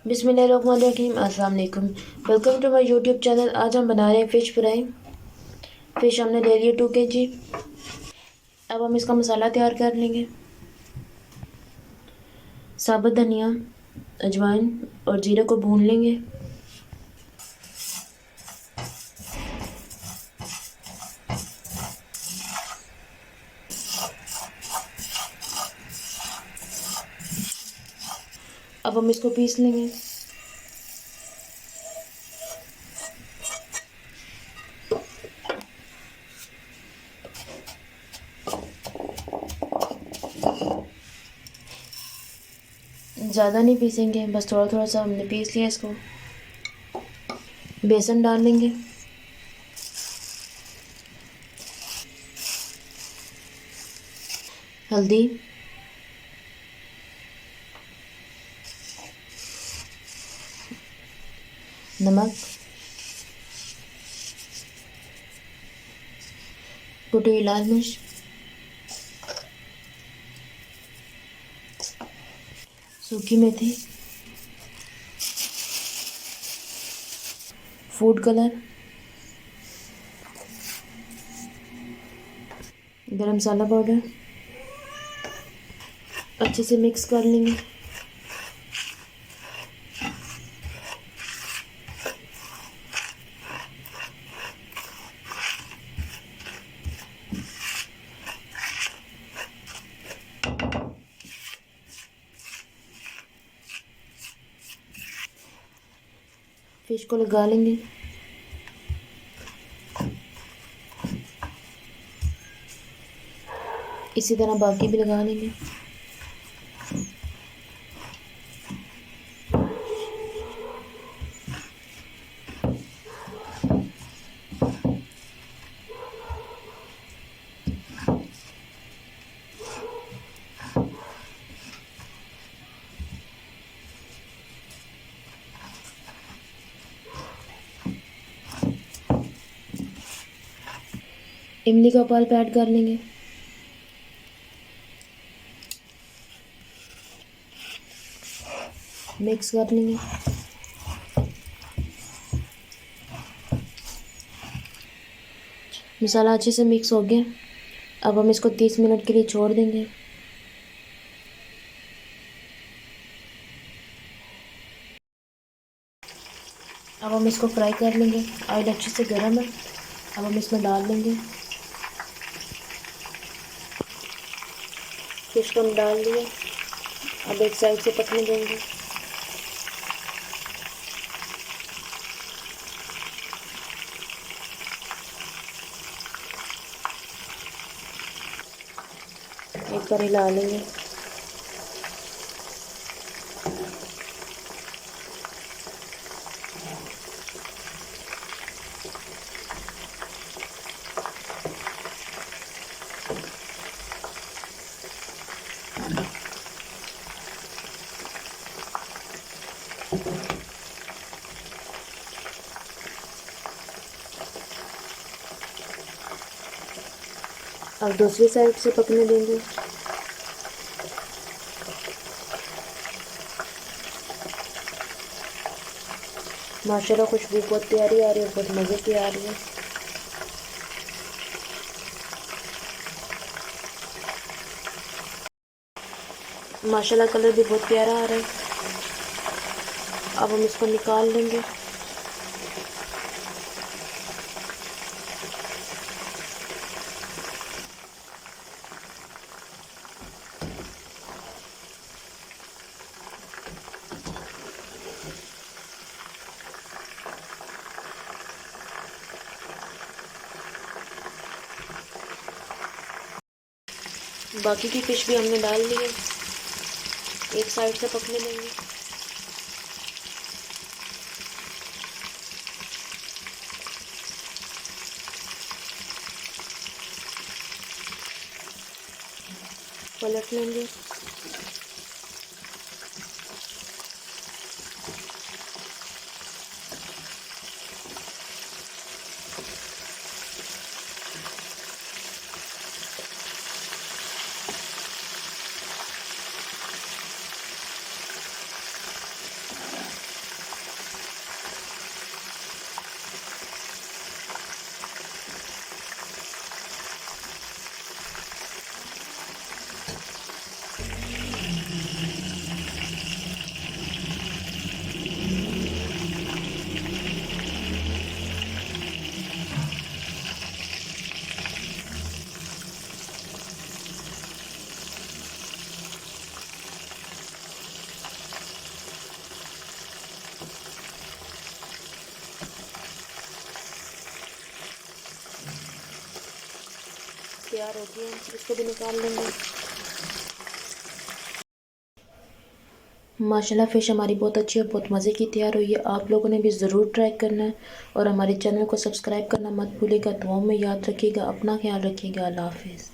बिस्मिल्लाहिर्रहमानिर्रहीम। अस्सलाम वालेकुम। Welcome to my YouTube channel. आज हम बना रहे हैं फ़िश फ्राई। फ़िश हमने ले लिया 2 kg। अब हम इसका मसाला तैयार कर लेंगे। साबुत धनिया, अजवाइन और जीरे को भून लेंगे। अब हम इसको पीस लेंगे। ज़्यादा नहीं पीसेंगे, बस थोड़ा थोड़ा सा हमने पीस लिया इसको। बेसन डाल लेंगे, हल्दी, नमक, कुटी हुई लाल मिर्च, सूखी मेथी, फूड कलर, गरम मसाला पाउडर। अच्छे से मिक्स कर लेंगे। फिश को लगा लेंगे। इसी तरह बाकी भी लगा लेंगे। इमली का पल्प ऐड कर लेंगे। मिक्स कर लेंगे। मसाला अच्छे से मिक्स हो गया। अब हम इसको 30 मिनट के लिए छोड़ देंगे। अब हम इसको फ्राई कर लेंगे। ऑयल अच्छे से गर्म है। अब हम इसमें डाल देंगे। फिश को हम डाल दिए। अब एक साइड से पकने देंगे। एक बार हिला लेंगे। अब दूसरी साइड से पकने देंगे। माशाल्लाह खुशबू बहुत प्यारी आ रही है, बहुत मज़े की आ रही है। माशाल्लाह कलर भी बहुत प्यारा आ रहा है। अब हम इसको निकाल लेंगे। बाकी की फिश भी हमने डाल ली है। एक साइड से पकने देंगे। पलट लेंगे। तैयार हो गई है, इसको भी निकाल लेंगे। माशाल्लाह फ़िश हमारी बहुत अच्छी और बहुत मज़े की तैयार हुई है। आप लोगों ने भी ज़रूर ट्राई करना है और हमारे चैनल को सब्सक्राइब करना मत भूलिएगा। दुआओं में याद रखिएगा, अपना ख्याल रखिएगा। अल्लाह हाफ़िज़।